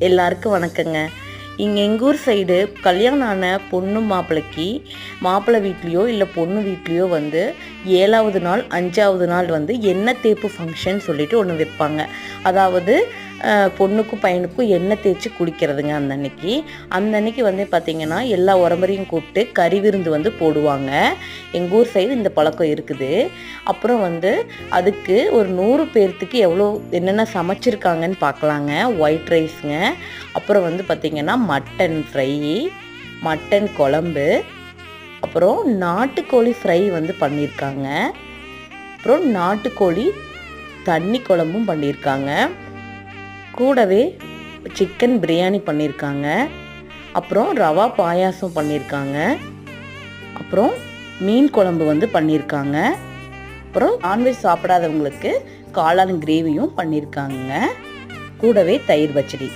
எல்லாருக்கும் வணக்கங்க. இங்கே எங்கள் ஊர் சைடு கல்யாணம் ஆன பொண்ணு மாப்பிள்ளைக்கு மாப்பிள்ளை வீட்லேயோ இல்லை பொண்ணு வீட்லேயோ வந்து 7வது நாள் 5வது நாள் வந்து எண்ணெய் தேய்ப்பு ஃபங்க்ஷன் சொல்லிட்டு ஒன்று வைப்பாங்க. அதாவது பொண்ணுக்கும் பையனுக்கும் எண்ணெய் தேய்ச்சி குளிக்கிறதுங்க. அந்த அன்னைக்கு வந்து பார்த்திங்கன்னா எல்லா உறம்பறையும் கூப்பிட்டு கறி விருந்து வந்து போடுவாங்க. எங்கள் ஊர் சைடு இந்த பழக்கம் இருக்குது. அப்புறம் வந்து அதுக்கு ஒரு 100 பேர்த்துக்கு எவ்வளோ என்னென்ன சமைச்சிருக்காங்கன்னு பார்க்கலாங்க. ஒயிட் ரைஸுங்க, அப்புறம் வந்து பார்த்திங்கன்னா மட்டன் ஃப்ரை, மட்டன் குழம்பு, அப்புறம் நாட்டுக்கோழி ஃப்ரை வந்து பண்ணியிருக்காங்க. அப்புறம் நாட்டுக்கோழி தண்ணி குழம்பும் பண்ணியிருக்காங்க. கூடவே சிக்கன் பிரியாணி பண்ணியிருக்காங்க. அப்புறம் ரவா பாயாசம் பண்ணியிருக்காங்க. அப்புறம் மீன் குழம்பு வந்து பண்ணியிருக்காங்க. அப்புறம் நான்வெஜ் சாப்பிடாதவங்களுக்கு காளான் கிரேவியும் பண்ணியிருக்காங்க. கூடவே தயிர் பச்சடி.